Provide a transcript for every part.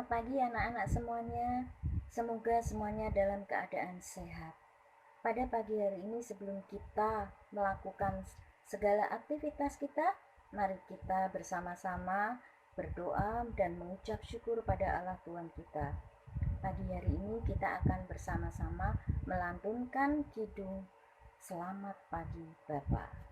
Selamat pagi anak-anak semuanya. Semoga semuanya dalam keadaan sehat. Pada pagi hari ini sebelum kita melakukan segala aktivitas kita, mari kita bersama-sama berdoa dan mengucap syukur pada Allah Tuhan kita. Pagi hari ini kita akan bersama-sama melantunkan kidung Selamat Pagi Bapa.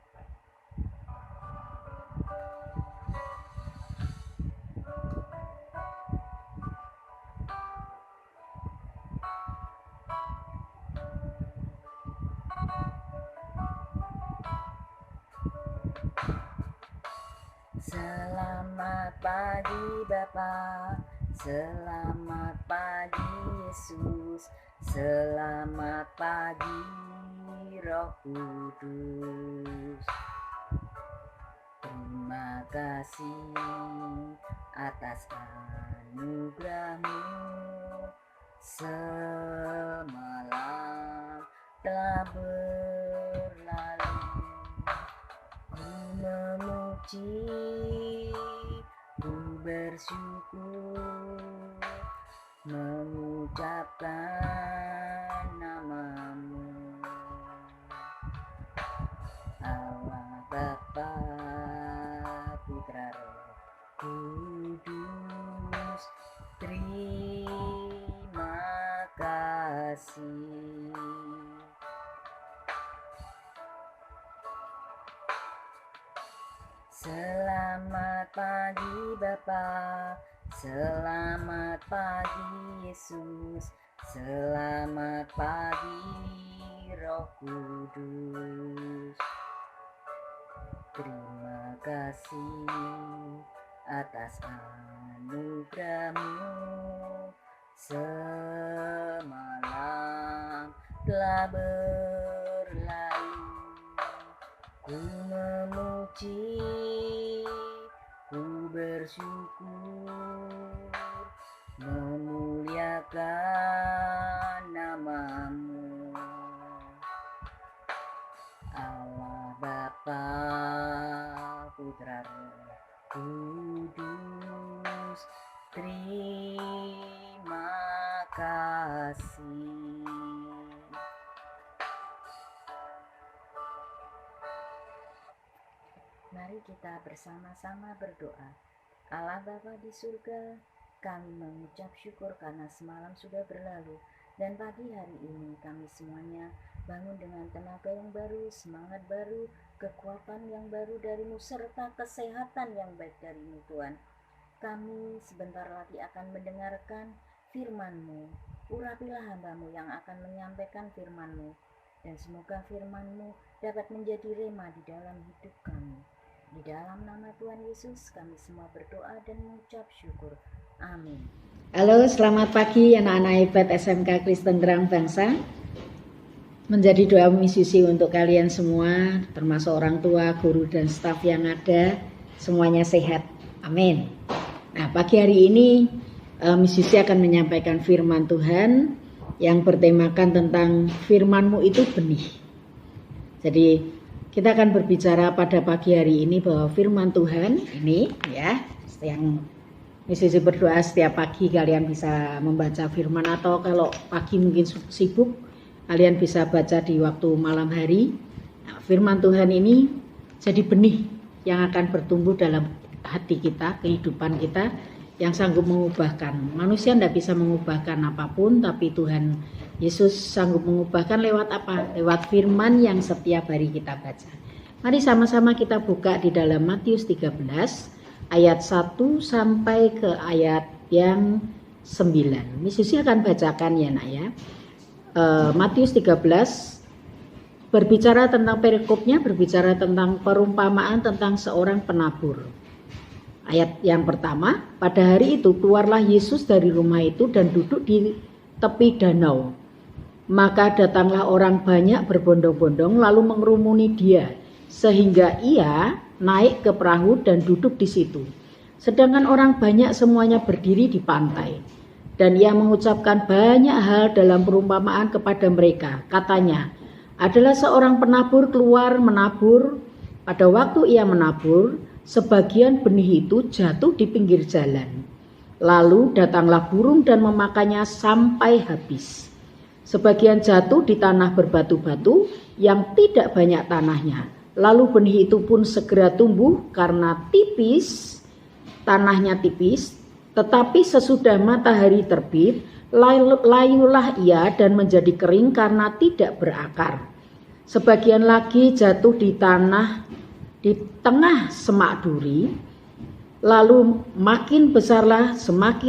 Selamat pagi Bapa, selamat pagi Yesus, selamat pagi Roh Kudus. Terima kasih atas anugerah-Mu, semalam telah berlalu. Ku memuji, ku bersyukur, mengucapkan nama-Mu, Allah Bapa, Putra Roh Kudus. Terima kasih. Selamat pagi Bapa, selamat pagi Yesus, selamat pagi Roh Kudus. Terima kasih atas anugerah-Mu, semalam telah berlalu. Ku memuji, ku bersyukur, memuliakan nama-Mu, Allah Bapa, Putra Roh Kudus. Terima kasih. Mari kita bersama-sama berdoa. Allah Bapa di surga, kami mengucap syukur karena semalam sudah berlalu dan pagi hari ini kami semuanya bangun dengan tenaga yang baru, semangat baru, kekuatan yang baru dari-Mu serta kesehatan yang baik dari-Mu Tuhan. Kami sebentar lagi akan mendengarkan firman-Mu. Urapilah hamba-Mu yang akan menyampaikan firman-Mu, dan semoga firman-Mu dapat menjadi rema di dalam hidup kami. Di dalam nama Tuhan Yesus kami semua berdoa dan mengucap syukur. Amin. Halo, selamat pagi anak-anak hebat SMK Kristen Terang Bangsa. Menjadi doa misusi untuk kalian semua, termasuk orang tua, guru dan staf yang ada, semuanya sehat. Amin. Nah, pagi hari ini misusi akan menyampaikan firman Tuhan yang bertemakan tentang firman-Mu itu benih. Jadi kita akan berbicara pada pagi hari ini bahwa firman Tuhan ini ya, yang misusi berdoa setiap pagi kalian bisa membaca firman, atau kalau pagi mungkin sibuk kalian bisa baca di waktu malam hari. Nah, firman Tuhan ini jadi benih yang akan bertumbuh dalam hati kita, kehidupan kita, yang sanggup mengubahkan. Manusia tidak bisa mengubahkan apapun, tapi Tuhan Yesus sanggup mengubahkan lewat apa? Lewat firman yang setiap hari kita baca. Mari sama-sama kita buka di dalam Matius 13 ayat 1 sampai ke ayat yang 9. Misusi akan bacakan ya nak ya. Matius 13 berbicara tentang perikopnya, berbicara tentang perumpamaan tentang seorang penabur. Ayat yang pertama, pada hari itu keluarlah Yesus dari rumah itu dan duduk di tepi danau. Maka datanglah orang banyak berbondong-bondong lalu mengerumuni dia, sehingga ia naik ke perahu dan duduk di situ. Sedangkan orang banyak semuanya berdiri di pantai. Dan ia mengucapkan banyak hal dalam perumpamaan kepada mereka. Katanya, adalah seorang penabur keluar menabur. Pada waktu ia menabur, sebagian benih itu jatuh di pinggir jalan. Lalu datanglah burung dan memakannya sampai habis. Sebagian jatuh di tanah berbatu-batu yang tidak banyak tanahnya. Lalu benih itu pun segera tumbuh karena tipis, tanahnya tipis. Tetapi sesudah matahari terbit, layulah ia dan menjadi kering karena tidak berakar. Sebagian lagi jatuh di tanah di tengah semak duri. Lalu makin besarlah semak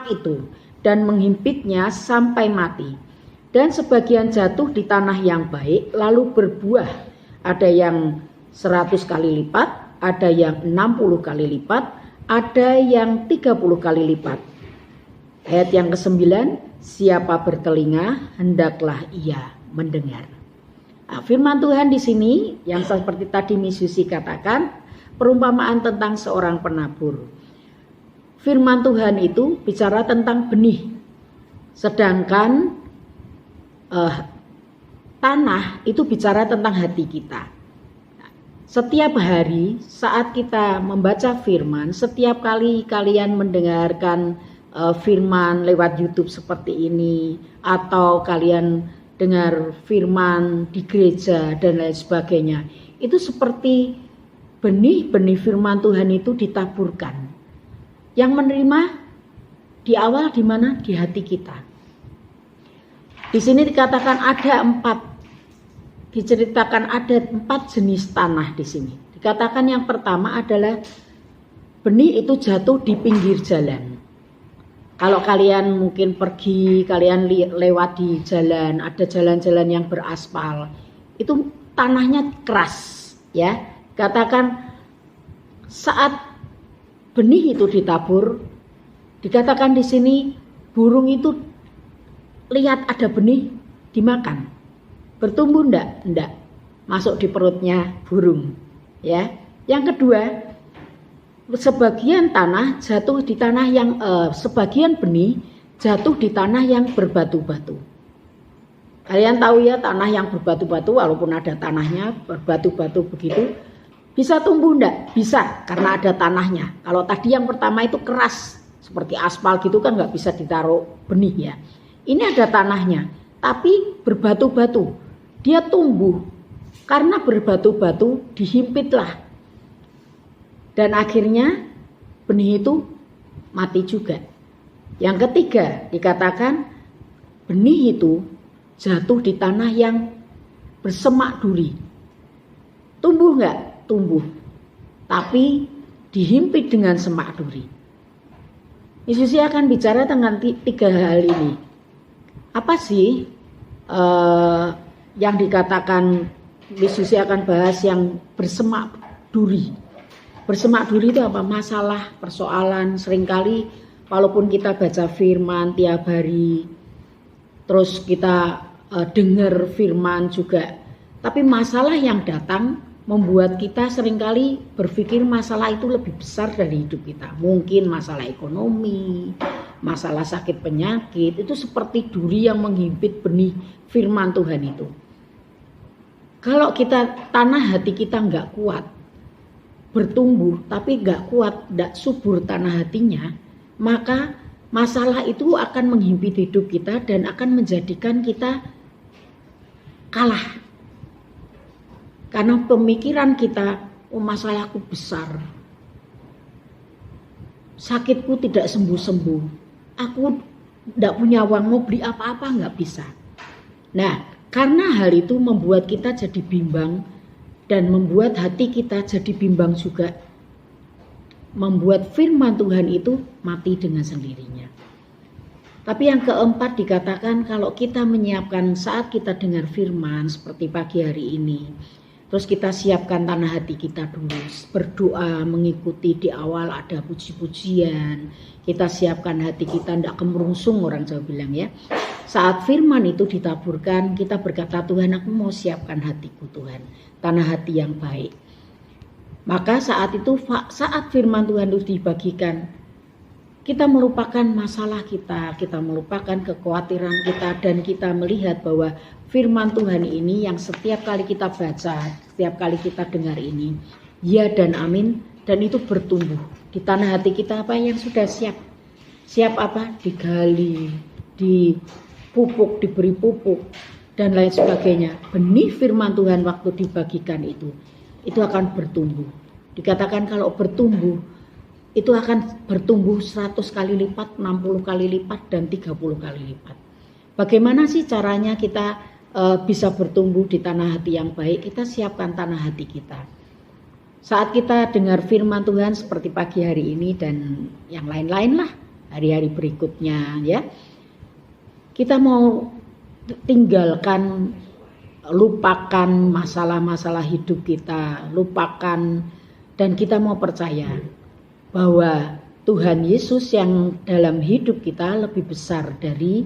itu dan menghimpitnya sampai mati. Dan sebagian jatuh di tanah yang baik lalu berbuah. Ada yang 100 kali lipat, ada yang 60 kali lipat, ada yang 30 kali lipat. Ayat yang ke-9, siapa bertelinga hendaklah ia mendengar. Nah, firman Tuhan di sini yang seperti tadi Miss Susi katakan, perumpamaan tentang seorang penabur. Firman Tuhan itu bicara tentang benih. Sedangkan tanah itu bicara tentang hati kita. Setiap hari saat kita membaca firman, setiap kali kalian mendengarkan firman lewat YouTube seperti ini, atau kalian dengar firman di gereja dan lain sebagainya, itu seperti benih-benih firman Tuhan itu ditaburkan. Yang menerima di awal di mana? Di hati kita. Di sini dikatakan diceritakan ada 4 jenis tanah di sini. Dikatakan yang pertama adalah benih itu jatuh di pinggir jalan. Kalau kalian mungkin pergi, kalian lewat di jalan, ada jalan-jalan yang beraspal, itu tanahnya keras, ya. Katakan saat benih itu ditabur, dikatakan di sini burung itu lihat ada benih dimakan. Bertumbuh enggak? Enggak. Masuk di perutnya burung, ya. Yang kedua, sebagian tanah jatuh di tanah yang sebagian benih jatuh di tanah yang berbatu-batu. Kalian tahu ya, tanah yang berbatu-batu walaupun ada tanahnya berbatu-batu begitu, bisa tumbuh enggak? Bisa, karena ada tanahnya. Kalau tadi yang pertama itu keras, seperti aspal gitu kan nggak bisa ditaruh benih ya. Ini ada tanahnya, tapi berbatu-batu. Dia tumbuh, karena berbatu-batu dihimpitlah. Dan akhirnya benih itu mati juga. Yang ketiga dikatakan benih itu jatuh di tanah yang bersemak duri. Tumbuh enggak? Tumbuh, tapi dihimpit dengan semak duri. Yesus akan bicara tentang 3 hal ini. Apa sih yang dikatakan Yesus akan bahas yang bersemak duri? Bersemak duri itu apa? Masalah, persoalan. Seringkali walaupun kita baca firman tiap hari, terus kita dengar firman juga, tapi masalah yang datang membuat kita seringkali berpikir masalah itu lebih besar dari hidup kita. Mungkin masalah ekonomi, masalah sakit penyakit, itu seperti duri yang menghimpit benih firman Tuhan itu. Kalau kita, tanah hati kita nggak kuat, bertumbuh tapi nggak kuat, nggak subur tanah hatinya, maka masalah itu akan menghimpit hidup kita dan akan menjadikan kita kalah. Karena pemikiran kita, oh masalahku besar, sakitku tidak sembuh-sembuh, aku tidak punya uang mau beli apa-apa nggak bisa. Nah, karena hal itu membuat kita jadi bimbang dan membuat hati kita jadi bimbang juga, membuat firman Tuhan itu mati dengan sendirinya. Tapi yang keempat dikatakan kalau kita menyiapkan saat kita dengar firman seperti pagi hari ini, terus kita siapkan tanah hati kita dulu, berdoa, mengikuti di awal ada puji-pujian, kita siapkan hati kita, tidak kemerungsung orang Jawa bilang ya. Saat firman itu ditaburkan, kita berkata, Tuhan aku mau siapkan hatiku Tuhan, tanah hati yang baik. Maka saat itu, saat firman Tuhan itu dibagikan, kita melupakan masalah kita melupakan kekhawatiran kita, dan kita melihat bahwa firman Tuhan ini yang setiap kali kita baca, setiap kali kita dengar ini, ya dan amin, dan itu bertumbuh Di tanah hati kita apa yang sudah siap? Siap apa? Digali, dipupuk, diberi pupuk, dan lain sebagainya. Benih firman Tuhan waktu dibagikan itu akan bertumbuh. Dikatakan kalau bertumbuh, itu akan bertumbuh 100 kali lipat, 60 kali lipat, dan 30 kali lipat. Bagaimana sih caranya kita bisa bertumbuh di tanah hati yang baik? Kita siapkan tanah hati kita. Saat kita dengar firman Tuhan seperti pagi hari ini dan yang lain-lain lah, hari-hari berikutnya ya, kita mau tinggalkan, lupakan masalah-masalah hidup kita, lupakan, dan kita mau percaya bahwa Tuhan Yesus yang dalam hidup kita lebih besar dari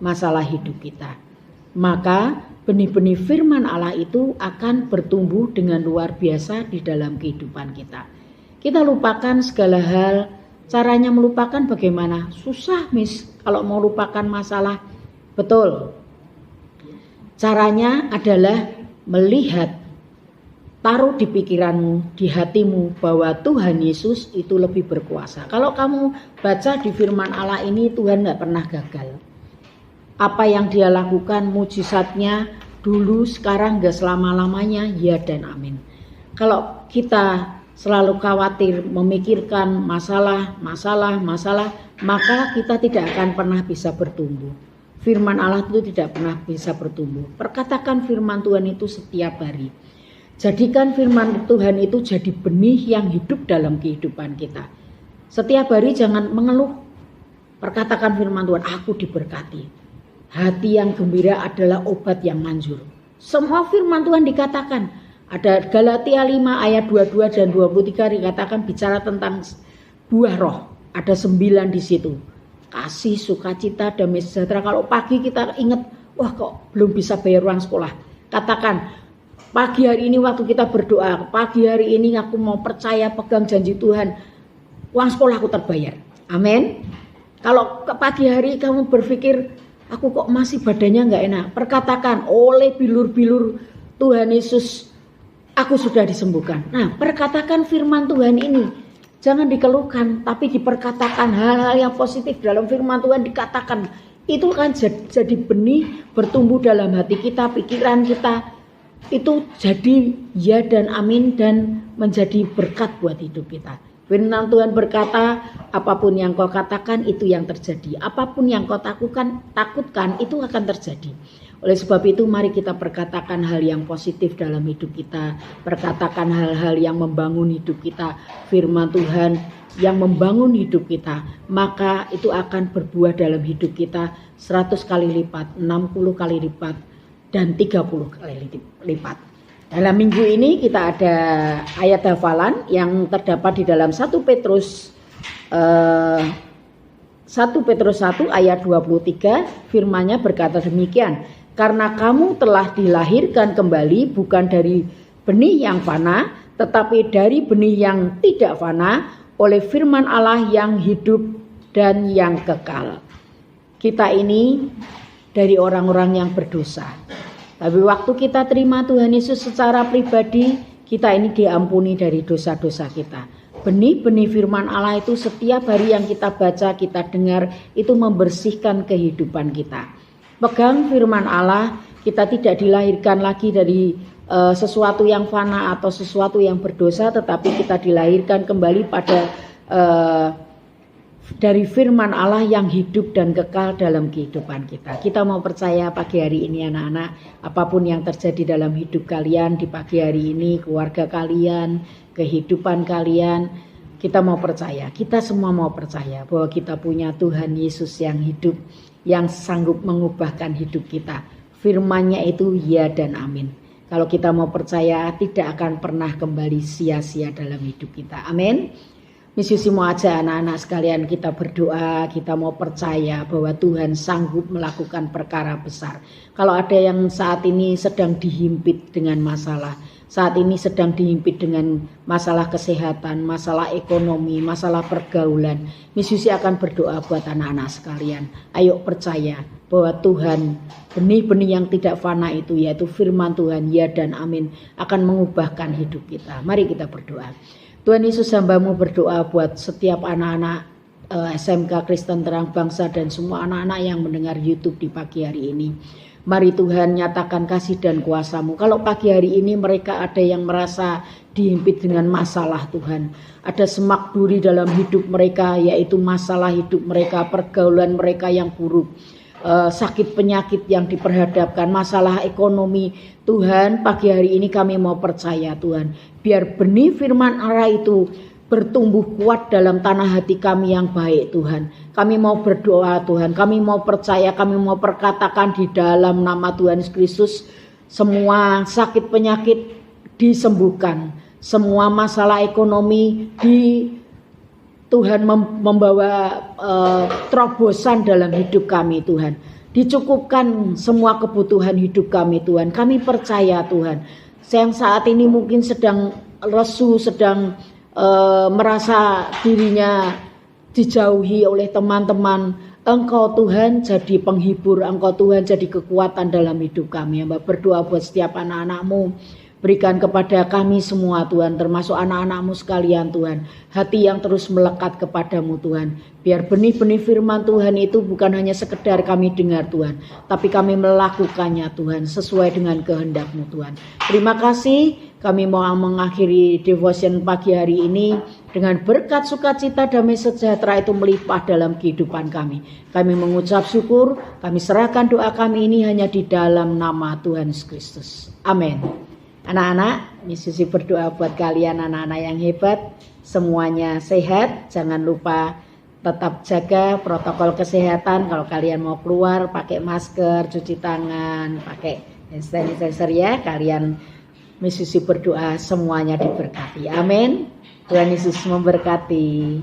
masalah hidup kita. Maka benih-benih firman Allah itu akan bertumbuh dengan luar biasa di dalam kehidupan kita. Kita lupakan segala hal. Caranya melupakan bagaimana? Susah, Miss, kalau mau lupakan masalah. Betul. Caranya adalah melihat, taruh di pikiranmu, di hatimu bahwa Tuhan Yesus itu lebih berkuasa. Kalau kamu baca di firman Allah ini, Tuhan gak pernah gagal. Apa yang dia lakukan, mujizatnya dulu, sekarang, gak selama-lamanya, ya dan amin. Kalau kita selalu khawatir, memikirkan masalah, maka kita tidak akan pernah bisa bertumbuh. Firman Allah itu tidak pernah bisa bertumbuh. Perkatakan firman Tuhan itu setiap hari. Jadikan firman Tuhan itu jadi benih yang hidup dalam kehidupan kita. Setiap hari jangan mengeluh. Perkatakan firman Tuhan, aku diberkati. Hati yang gembira adalah obat yang manjur. Semua firman Tuhan dikatakan. Ada Galatia 5 ayat 22 dan 23 dikatakan bicara tentang buah roh. Ada 9 di situ. Kasih, sukacita, damai sejahtera. Kalau pagi kita ingat, wah kok belum bisa bayar uang sekolah. Katakan, pagi hari ini waktu kita berdoa, pagi hari ini aku mau percaya pegang janji Tuhan, uang sekolahku terbayar. Amin. Kalau ke pagi hari kamu berpikir, aku kok masih badannya gak enak, perkatakan, oleh bilur-bilur Tuhan Yesus aku sudah disembuhkan. Nah, perkatakan firman Tuhan ini. Jangan dikeluhkan, tapi diperkatakan hal-hal yang positif dalam firman Tuhan dikatakan. Itu akan jadi benih bertumbuh dalam hati kita, pikiran kita. Itu jadi ya dan amin dan menjadi berkat buat hidup kita. Firman Tuhan berkata, apapun yang kau katakan itu yang terjadi. Apapun yang kau takutkan itu akan terjadi. Oleh sebab itu mari kita perkatakan hal yang positif dalam hidup kita. Perkatakan hal-hal yang membangun hidup kita. Firman Tuhan yang membangun hidup kita. Maka itu akan berbuah dalam hidup kita 100 kali lipat, 60 kali lipat, dan 30 kali lipat. Dalam minggu ini kita ada ayat hafalan yang terdapat di dalam 1 Petrus 1 ayat 23. Firman-Nya berkata demikian. Karena kamu telah dilahirkan kembali bukan dari benih yang fana, tetapi dari benih yang tidak fana oleh firman Allah yang hidup dan yang kekal. Kita ini dari orang-orang yang berdosa. Tapi waktu kita terima Tuhan Yesus secara pribadi, kita ini diampuni dari dosa-dosa kita. Benih-benih firman Allah itu setiap hari yang kita baca, kita dengar, itu membersihkan kehidupan kita. Pegang firman Allah, kita tidak dilahirkan lagi dari sesuatu yang fana atau sesuatu yang berdosa, tetapi kita dilahirkan kembali pada dari firman Allah yang hidup dan kekal dalam kehidupan kita. Kita mau percaya pagi hari ini anak-anak, apapun yang terjadi dalam hidup kalian di pagi hari ini, keluarga kalian, kehidupan kalian, kita mau percaya, kita semua mau percaya bahwa kita punya Tuhan Yesus yang hidup, yang sanggup mengubahkan hidup kita. Firman-Nya itu ya dan amin. Kalau kita mau percaya, tidak akan pernah kembali sia-sia dalam hidup kita. Amin. Misi mau aja anak-anak sekalian kita berdoa, kita mau percaya bahwa Tuhan sanggup melakukan perkara besar. Kalau ada yang saat ini sedang dihimpit dengan masalah, saat ini sedang dihimpit dengan masalah kesehatan, masalah ekonomi, masalah pergaulan, Misi akan berdoa buat anak-anak sekalian. Ayo percaya bahwa Tuhan, benih-benih yang tidak fana itu, yaitu firman Tuhan ya dan amin, akan mengubahkan hidup kita. Mari kita berdoa. Tuhan Yesus, hamba-Mu berdoa buat setiap anak-anak SMK Kristen Terang Bangsa dan semua anak-anak yang mendengar YouTube di pagi hari ini. Mari Tuhan nyatakan kasih dan kuasa-Mu. Kalau pagi hari ini mereka ada yang merasa dihimpit dengan masalah Tuhan, ada semak duri dalam hidup mereka, yaitu masalah hidup mereka, pergaulan mereka yang buruk, sakit penyakit yang diperhadapkan, masalah ekonomi. Tuhan, pagi hari ini kami mau percaya Tuhan, biar benih firman Allah itu bertumbuh kuat dalam tanah hati kami yang baik Tuhan. Kami mau berdoa Tuhan, kami mau percaya, kami mau perkatakan di dalam nama Tuhan Yesus Kristus, semua sakit penyakit disembuhkan, semua masalah ekonomi Tuhan membawa terobosan dalam hidup kami Tuhan. Dicukupkan semua kebutuhan hidup kami Tuhan. Kami percaya Tuhan, yang saat ini mungkin sedang lesu, sedang merasa dirinya dijauhi oleh teman-teman, Engkau Tuhan jadi penghibur, Engkau Tuhan jadi kekuatan dalam hidup kami. Hamba berdoa buat setiap anak-anak-Mu, berikan kepada kami semua Tuhan, termasuk anak-anak-Mu sekalian Tuhan, hati yang terus melekat kepadamu Tuhan. Biar benih-benih firman Tuhan itu bukan hanya sekedar kami dengar Tuhan, tapi kami melakukannya Tuhan, sesuai dengan kehendak-Mu Tuhan. Terima kasih, kami mau mengakhiri devotion pagi hari ini dengan berkat sukacita damai sejahtera itu melimpah dalam kehidupan kami. Kami mengucap syukur, kami serahkan doa kami ini hanya di dalam nama Tuhan Yesus Kristus. Amin. Anak-anak, Misusi berdoa buat kalian anak-anak yang hebat, semuanya sehat. Jangan lupa tetap jaga protokol kesehatan. Kalau kalian mau keluar pakai masker, cuci tangan, pakai hand sanitizer ya. Kalian, Misusi berdoa semuanya diberkati. Amin. Tuhan Yesus memberkati.